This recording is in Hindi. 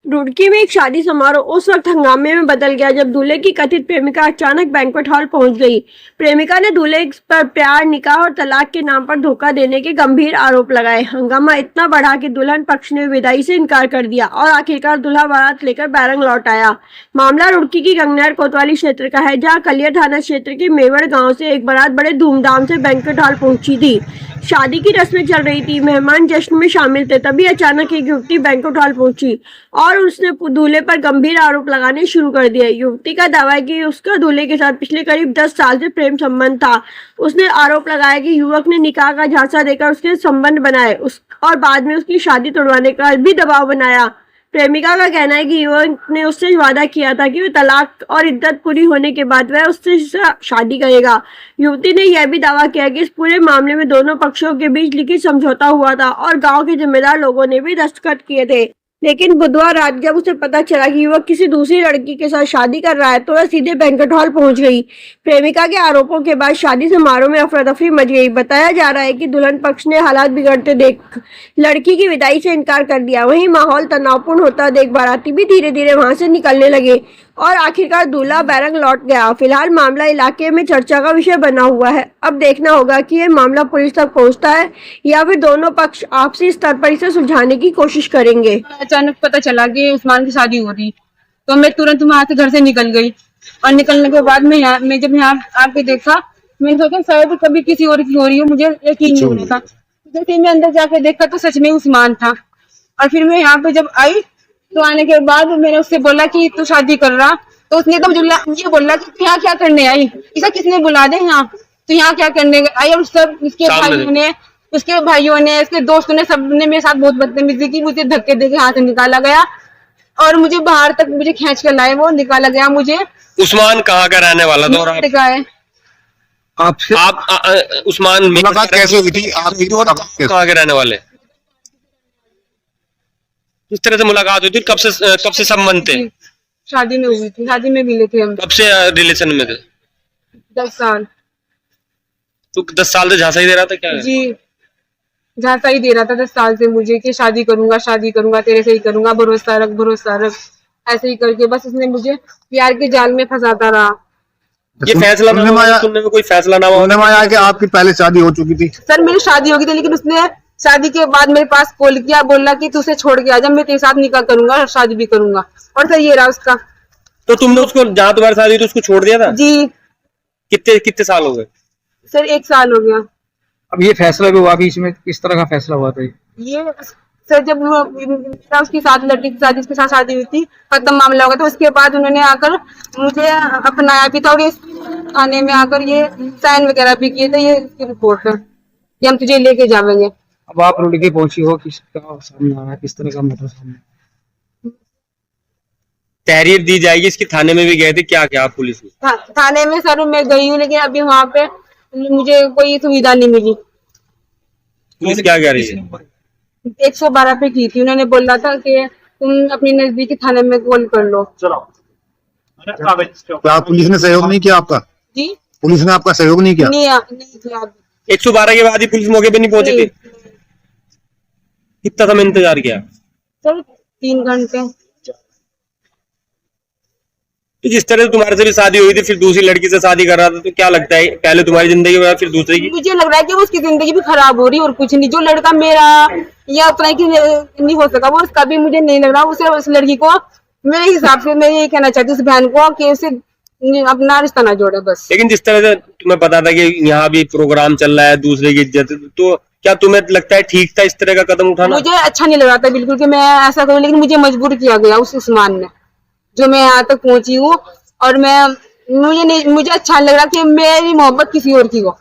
रुड़की में एक शादी समारोह उस वक्त हंगामे में बदल गया जब दूल्हे की कथित प्रेमिका अचानक बैंक्वेट हॉल पहुंच गई। प्रेमिका ने दूल्हे पर प्यार, निकाह और तलाक के नाम पर धोखा देने के गंभीर आरोप लगाए। हंगामा इतना बढ़ा कि दुल्हन पक्ष ने विदाई से इनकार कर दिया और आखिरकार दूल्हा बारात लेकर बैरंग लौट आया। मामला रुड़की की गंगनहर कोतवाली क्षेत्र का है, जहाँ कलिया थाना क्षेत्र के मेवड़ गाँव से एक बारात बड़े धूमधाम से बैंक्वेट हॉल पहुंची थी। शादी की रस्में चल रही थी, मेहमान जश्न में शामिल थे। तभी अचानक एक युवती बैंक्वेट हॉल पहुंची और उसने दूल्हे पर गंभीर आरोप लगाने शुरू कर दिए। युवती का दावा है कि उसका दूल्हे के साथ पिछले करीब 10 साल से प्रेम संबंध था। उसने आरोप लगाया कि युवक ने निकाह का झांसा देकर उसके संबंध बनाए और बाद में उसकी शादी तोड़वाने का भी दबाव बनाया। प्रेमिका का कहना है कि युवक ने उससे वादा किया था कि वह तलाक और इद्दत पूरी होने के बाद वह उससे शादी करेगा। युवती ने यह भी दावा किया कि इस पूरे मामले में दोनों पक्षों के बीच लिखित समझौता हुआ था और गांव के जिम्मेदार लोगों ने भी दस्तखत किए थे। लेकिन बुधवार रात जब उसे पता चला कि युवक किसी दूसरी लड़की के साथ शादी कर रहा है तो वह सीधे बैंक्वेट हॉल पहुंच गई। प्रेमिका के आरोपों के बाद शादी समारोह में अफरा तफरी मच गई। बताया जा रहा है कि दुल्हन पक्ष ने हालात बिगड़ते देख लड़की की विदाई से इनकार कर दिया। वहीं माहौल तनावपूर्ण होता देख बाराती भी धीरे धीरे वहां से निकलने लगे और आखिरकार दूल्हा बैरंग लौट गया। फिलहाल मामला इलाके में चर्चा का विषय बना हुआ है। अब देखना होगा कि यह मामला पुलिस तक पहुंचता है या फिर दोनों पक्ष आपसी स्तर पर इसे सुलझाने की कोशिश करेंगे। अचानक पता चला कि उस्मान की शादी हो रही, तो मैं तुरंत वहां से घर से निकल गई और निकलने के बाद मैं जब यहाँ आके देखा, मैंने सोचा शायद कभी किसी और की हो रही हो, मुझे यकीन नहीं हो रहा था। जैसे मैं अंदर जाके देखा तो सच में उस्मान था। और फिर मैं यहाँ पे जब आई तो आने के बाद मैंने उससे बोला कि तू शादी कर रहा, तो उसने तो मुझे बोला कि तू यहाँ क्या करने आई, इसे किसने बुला दे यहाँ, तो यहाँ क्या करने आई। और सब उसके भाइयों ने उसके दोस्तों ने सबने मेरे साथ बहुत बदतमीजी की। मुझे धक्के देके हाथ से निकाला गया और मुझे बाहर तक मुझे खींच कर लाए, वो निकाला गया मुझे। उस्मान कहाँ का रहने वाला था और आप उस्मान मुलाकात कैसे हुई थी? आप कहाँ के रहने वाले? किस तरह से मुलाकात हुई थी? कब से संबंध थे? शादी में हुई थी, शादी में मिले थे हम। कब से रिलेशन में थे? 10 साल। तो 10 साल से झांसा ही दे रहा था क्या? जी, झांसा ही दे रहा था 10 साल से मुझे कि शादी करूंगा तेरे से ही करूंगा, भरोसा रख, ऐसे ही करके बस उसने मुझे प्यार के जाल में फंसाता रहा। ये फैसला सुनने में कोई फैसला ना आया कि आपकी पहले शादी हो चुकी थी? सर मेरी शादी हो गई थी, लेकिन उसने शादी के बाद मेरे पास कॉल किया, बोला कि तू उसे छोड़ के आ जा, मैं तेरे साथ निकाह करूंगा और शादी भी करूंगा। और सर ये रहा उसका। तो तुमने उसको, जहाँ तुम्हारी शादी हुई तो उसको छोड़ दिया था? जी। कितने साल हो गए? सर 1 साल हो गया। अब ये फैसला भी हुआ कि इसमें किस तरह का फैसला हुआ था? ये सर जब उसकी साथ लड़की के साथ जिसके साथ शादी हुई थी खत्म मामला हो गया, तो उसके बाद उन्होंने आकर मुझे अपनाया भी था और ये थाने में आकर ये साइन वगैरह भी किए थे। ये इसकी रिपोर्ट है कि हम तुझे लेके जाएंगे। अब आप रुड़की पहुंची हो, किसका सामने आ रहा है, किस तरह का मैटर सामने? तहरीर दी जाएगी इसकी? थाने में भी गए थे क्या पुलिस में? थाने में सर मैं गई हूँ, लेकिन अभी वहाँ पे मुझे कोई सुविधा नहीं मिली। पुलिस क्या कह रही है? 112 पे की थी, उन्होंने बोला था कि तुम अपने नजदीकी थाने में कॉल कर लो। क्या पुलिस ने सहयोग नहीं किया आपका? जी, पुलिस ने आपका सहयोग नहीं किया? नहीं किया। 112 के बाद ही पुलिस मौके पे नहीं पहुंची थी? कितना समय इंतजार किया? सर 3 घंटे। तो जिस तरह से तुम्हारे से भी शादी हुई थी, फिर दूसरी लड़की से शादी कर रहा था, तो क्या लगता है पहले तुम्हारी जिंदगी में फिर दूसरे की? मुझे लग रहा है कि उसकी जिंदगी भी खराब हो रही और कुछ नहीं। जो लड़का मेरा या उतना की नहीं हो सका, वो उसका भी मुझे नहीं लग रहा। उसे उस लड़की को मेरे हिसाब से मैं यही कहना चाहती हूँ उस बहन को कि उसे अपना रिश्ता ना जोड़े बस। लेकिन जिस तरह से तुम्हें पता था कि यहाँ भी प्रोग्राम चल रहा है दूसरे की इज्जत, तो क्या तुम्हें लगता है ठीक था इस तरह का कदम उठाना? मुझे अच्छा नहीं लग रहा था बिल्कुल कि मैं ऐसा करूँ, लेकिन मुझे मजबूर किया गया उस उस्मान ने, जो मैं यहाँ तक पहुंची हूँ। और मुझे अच्छा लग रहा कि मेरी मोहब्बत किसी और की हो।